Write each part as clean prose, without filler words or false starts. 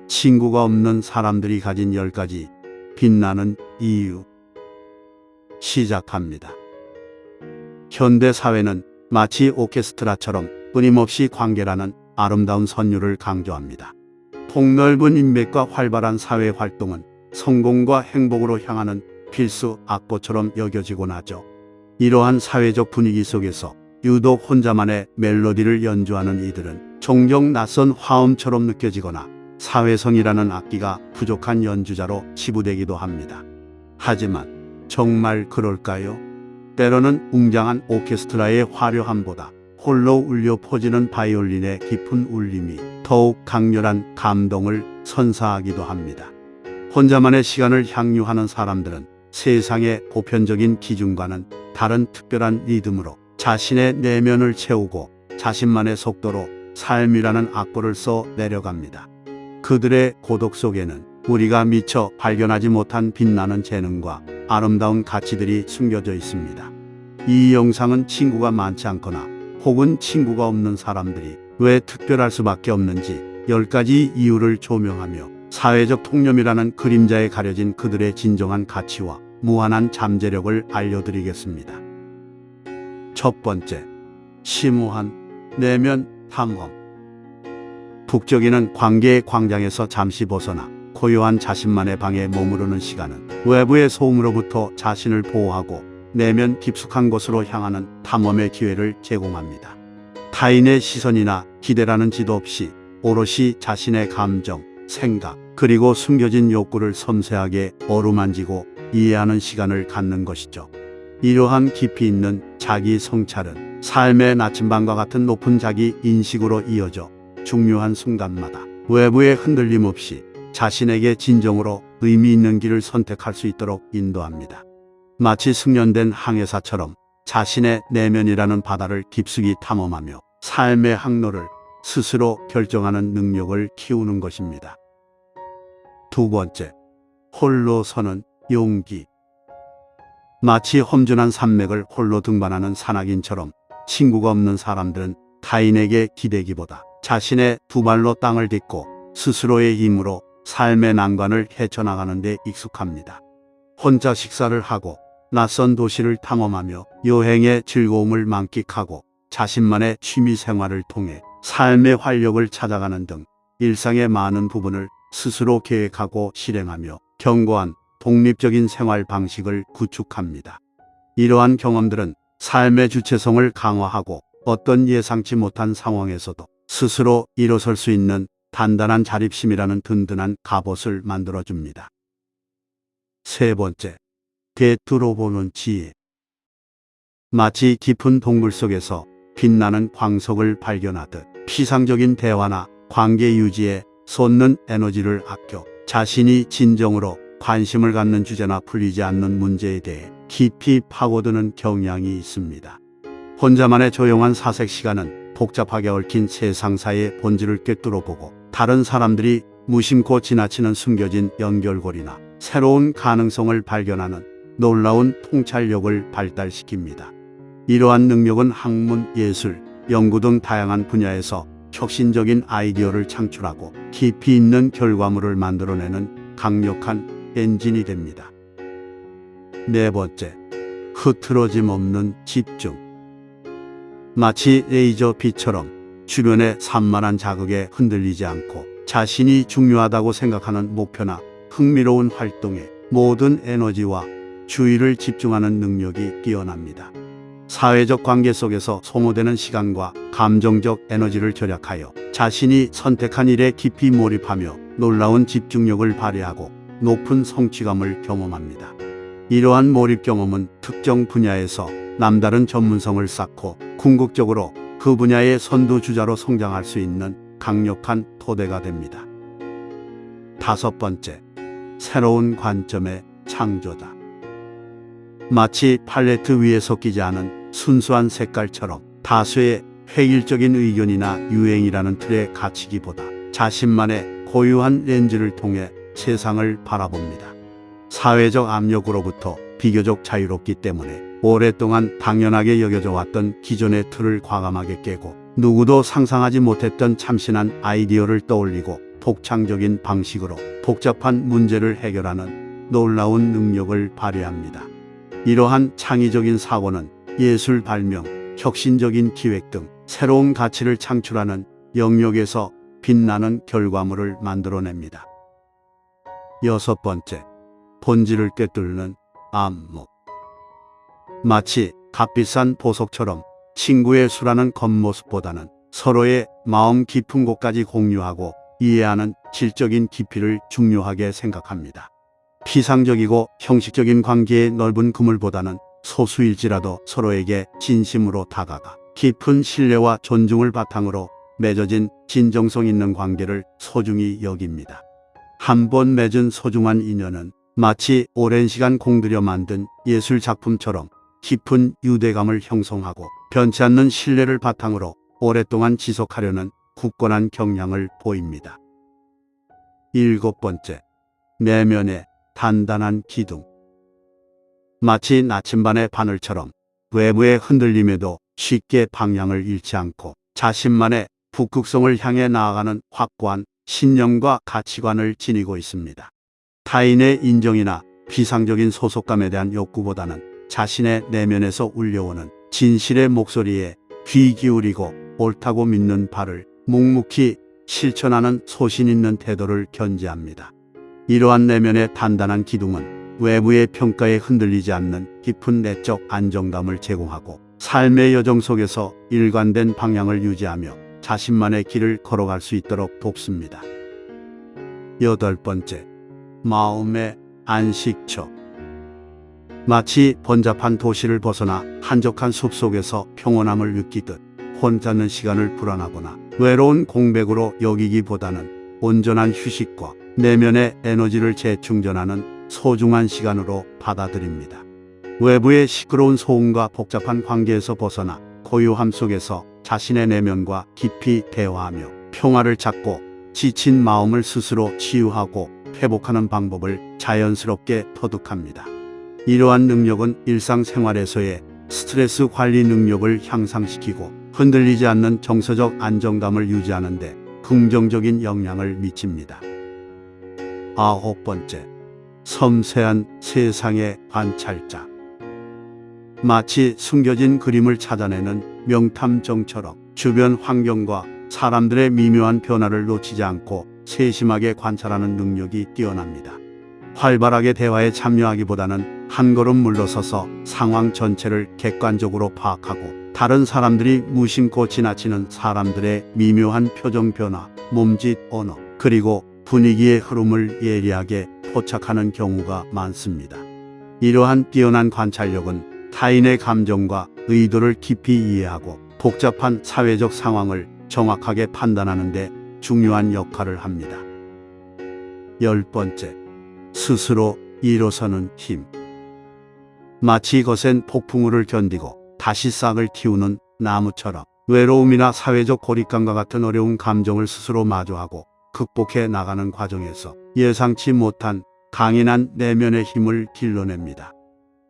친구가 없는 사람들이 가진 10가지 빛나는 이유. 시작합니다. 현대 사회는 마치 오케스트라처럼 끊임없이 관계라는 아름다운 선율을 강조합니다. 폭넓은 인맥과 활발한 사회 활동은 성공과 행복으로 향하는 필수 악보처럼 여겨지곤 하죠. 이러한 사회적 분위기 속에서 유독 혼자만의 멜로디를 연주하는 이들은 종종 낯선 화음처럼 느껴지거나 사회성이라는 악기가 부족한 연주자로 치부되기도 합니다. 하지만 정말 그럴까요? 때로는 웅장한 오케스트라의 화려함보다 홀로 울려 퍼지는 바이올린의 깊은 울림이 더욱 강렬한 감동을 선사하기도 합니다. 혼자만의 시간을 향유하는 사람들은 세상의 보편적인 기준과는 다른 특별한 리듬으로 자신의 내면을 채우고 자신만의 속도로 삶이라는 악보를 써 내려갑니다. 그들의 고독 속에는 우리가 미처 발견하지 못한 빛나는 재능과 아름다운 가치들이 숨겨져 있습니다. 이 영상은 친구가 많지 않거나 혹은 친구가 없는 사람들이 왜 특별할 수밖에 없는지 10가지 이유를 조명하며 사회적 통념이라는 그림자에 가려진 그들의 진정한 가치와 무한한 잠재력을 알려드리겠습니다. 첫 번째, 심오한 내면 탐험. 북적이는 관계의 광장에서 잠시 벗어나 고요한 자신만의 방에 머무르는 시간은 외부의 소음으로부터 자신을 보호하고 내면 깊숙한 곳으로 향하는 탐험의 기회를 제공합니다. 타인의 시선이나 기대라는 지도 없이 오롯이 자신의 감정, 생각, 그리고 숨겨진 욕구를 섬세하게 어루만지고 이해하는 시간을 갖는 것이죠. 이러한 깊이 있는 자기 성찰은 삶의 나침반과 같은 높은 자기 인식으로 이어져 중요한 순간마다 외부의 흔들림 없이 자신에게 진정으로 의미 있는 길을 선택할 수 있도록 인도합니다. 마치 숙련된 항해사처럼 자신의 내면이라는 바다를 깊숙이 탐험하며 삶의 항로를 스스로 결정하는 능력을 키우는 것입니다. 두 번째, 홀로 서는 용기. 마치 험준한 산맥을 홀로 등반하는 산악인처럼 친구가 없는 사람들은 타인에게 기대기보다 자신의 두 발로 땅을 딛고 스스로의 힘으로 삶의 난관을 헤쳐나가는 데 익숙합니다. 혼자 식사를 하고 낯선 도시를 탐험하며 여행의 즐거움을 만끽하고 자신만의 취미 생활을 통해 삶의 활력을 찾아가는 등 일상의 많은 부분을 스스로 계획하고 실행하며 견고한 독립적인 생활 방식을 구축합니다. 이러한 경험들은 삶의 주체성을 강화하고 어떤 예상치 못한 상황에서도 스스로 일어설 수 있는 단단한 자립심이라는 든든한 갑옷을 만들어줍니다. 세 번째, 되돌아보는 지혜. 마치 깊은 동굴 속에서 빛나는 광석을 발견하듯 피상적인 대화나 관계 유지에 쏟는 에너지를 아껴 자신이 진정으로 관심을 갖는 주제나 풀리지 않는 문제에 대해 깊이 파고드는 경향이 있습니다. 혼자만의 조용한 사색 시간은 복잡하게 얽힌 세상사의 본질을 꿰뚫어보고 다른 사람들이 무심코 지나치는 숨겨진 연결고리나 새로운 가능성을 발견하는 놀라운 통찰력을 발달시킵니다. 이러한 능력은 학문, 예술, 연구 등 다양한 분야에서 혁신적인 아이디어를 창출하고 깊이 있는 결과물을 만들어내는 강력한 엔진이 됩니다. 네 번째, 흐트러짐 없는 집중. 마치 레이저 빛처럼 주변의 산만한 자극에 흔들리지 않고 자신이 중요하다고 생각하는 목표나 흥미로운 활동에 모든 에너지와 주의를 집중하는 능력이 뛰어납니다. 사회적 관계 속에서 소모되는 시간과 감정적 에너지를 절약하여 자신이 선택한 일에 깊이 몰입하며 놀라운 집중력을 발휘하고 높은 성취감을 경험합니다. 이러한 몰입 경험은 특정 분야에서 남다른 전문성을 쌓고 궁극적으로 그 분야의 선두주자로 성장할 수 있는 강력한 토대가 됩니다. 다섯 번째, 새로운 관점의 창조자. 마치 팔레트 위에 섞이지 않은 순수한 색깔처럼 다수의 획일적인 의견이나 유행이라는 틀에 갇히기보다 자신만의 고유한 렌즈를 통해 세상을 바라봅니다. 사회적 압력으로부터 비교적 자유롭기 때문에 오랫동안 당연하게 여겨져 왔던 기존의 틀을 과감하게 깨고 누구도 상상하지 못했던 참신한 아이디어를 떠올리고 독창적인 방식으로 복잡한 문제를 해결하는 놀라운 능력을 발휘합니다. 이러한 창의적인 사고는 예술 발명, 혁신적인 기획 등 새로운 가치를 창출하는 영역에서 빛나는 결과물을 만들어냅니다. 여섯 번째, 본질을 꿰뚫는 안목. 마치 값비싼 보석처럼 친구의 수라는 겉모습보다는 서로의 마음 깊은 곳까지 공유하고 이해하는 질적인 깊이를 중요하게 생각합니다. 피상적이고 형식적인 관계의 넓은 그물보다는 소수일지라도 서로에게 진심으로 다가가 깊은 신뢰와 존중을 바탕으로 맺어진 진정성 있는 관계를 소중히 여깁니다. 한 번 맺은 소중한 인연은 마치 오랜 시간 공들여 만든 예술 작품처럼 깊은 유대감을 형성하고 변치 않는 신뢰를 바탕으로 오랫동안 지속하려는 굳건한 경향을 보입니다. 일곱 번째, 내면의 단단한 기둥. 마치 나침반의 바늘처럼 외부의 흔들림에도 쉽게 방향을 잃지 않고 자신만의 북극성을 향해 나아가는 확고한 신념과 가치관을 지니고 있습니다. 타인의 인정이나 비상적인 소속감에 대한 욕구보다는 자신의 내면에서 울려오는 진실의 목소리에 귀 기울이고 옳다고 믿는 바를 묵묵히 실천하는 소신 있는 태도를 견지합니다. 이러한 내면의 단단한 기둥은 외부의 평가에 흔들리지 않는 깊은 내적 안정감을 제공하고 삶의 여정 속에서 일관된 방향을 유지하며 자신만의 길을 걸어갈 수 있도록 돕습니다. 여덟 번째, 마음의 안식처. 마치 번잡한 도시를 벗어나 한적한 숲속에서 평온함을 느끼듯 혼자는 시간을 불안하거나 외로운 공백으로 여기기보다는 온전한 휴식과 내면의 에너지를 재충전하는 소중한 시간으로 받아들입니다. 외부의 시끄러운 소음과 복잡한 관계에서 벗어나 고요함 속에서 자신의 내면과 깊이 대화하며 평화를 찾고 지친 마음을 스스로 치유하고 회복하는 방법을 자연스럽게 터득합니다. 이러한 능력은 일상생활에서의 스트레스 관리 능력을 향상시키고 흔들리지 않는 정서적 안정감을 유지하는 데 긍정적인 영향을 미칩니다. 아홉 번째, 섬세한 세상의 관찰자. 마치 숨겨진 그림을 찾아내는 명탐정처럼 주변 환경과 사람들의 미묘한 변화를 놓치지 않고 세심하게 관찰하는 능력이 뛰어납니다. 활발하게 대화에 참여하기보다는 한 걸음 물러서서 상황 전체를 객관적으로 파악하고 다른 사람들이 무심코 지나치는 사람들의 미묘한 표정 변화, 몸짓, 언어, 그리고 분위기의 흐름을 예리하게 포착하는 경우가 많습니다. 이러한 뛰어난 관찰력은 타인의 감정과 의도를 깊이 이해하고 복잡한 사회적 상황을 정확하게 판단하는 데 중요한 역할을 합니다. 열 번째, 스스로 일어서는 힘. 마치 거센 폭풍우를 견디고 다시 싹을 틔우는 나무처럼 외로움이나 사회적 고립감과 같은 어려운 감정을 스스로 마주하고 극복해 나가는 과정에서 예상치 못한 강인한 내면의 힘을 길러냅니다.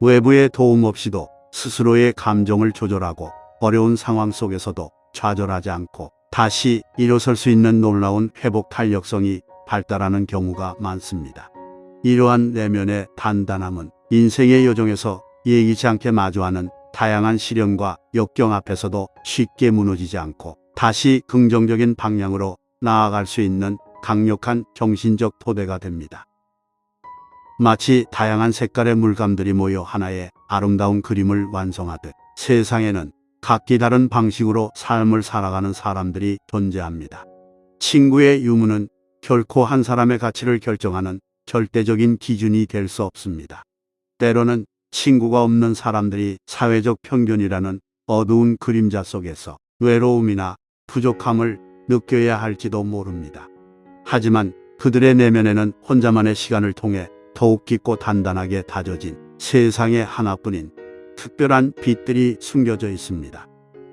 외부의 도움 없이도 스스로의 감정을 조절하고 어려운 상황 속에서도 좌절하지 않고 다시 일어설 수 있는 놀라운 회복 탄력성이 발달하는 경우가 많습니다. 이러한 내면의 단단함은 인생의 여정에서 예기치 않게 마주하는 다양한 시련과 역경 앞에서도 쉽게 무너지지 않고 다시 긍정적인 방향으로 나아갈 수 있는 강력한 정신적 토대가 됩니다. 마치 다양한 색깔의 물감들이 모여 하나의 아름다운 그림을 완성하듯 세상에는 각기 다른 방식으로 삶을 살아가는 사람들이 존재합니다. 친구의 유무는 결코 한 사람의 가치를 결정하는 절대적인 기준이 될 수 없습니다. 때로는 친구가 없는 사람들이 사회적 편견이라는 어두운 그림자 속에서 외로움이나 부족함을 느껴야 할지도 모릅니다. 하지만 그들의 내면에는 혼자만의 시간을 통해 더욱 깊고 단단하게 다져진 세상에 하나뿐인 특별한 빛들이 숨겨져 있습니다.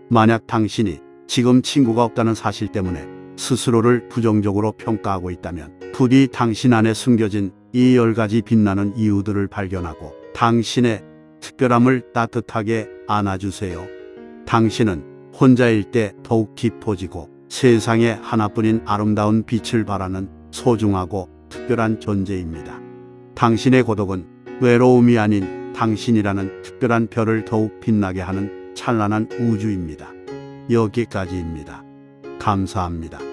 만약 당신이 지금 친구가 없다는 사실 때문에 스스로를 부정적으로 평가하고 있다면 부디 당신 안에 숨겨진 이 10가지 빛나는 이유들을 발견하고 당신의 특별함을 따뜻하게 안아주세요. 당신은 혼자일 때 더욱 깊어지고 세상에 하나뿐인 아름다운 빛을 발하는 소중하고 특별한 존재입니다. 당신의 고독은 외로움이 아닌 당신이라는 특별한 별을 더욱 빛나게 하는 찬란한 우주입니다. 여기까지입니다. 감사합니다.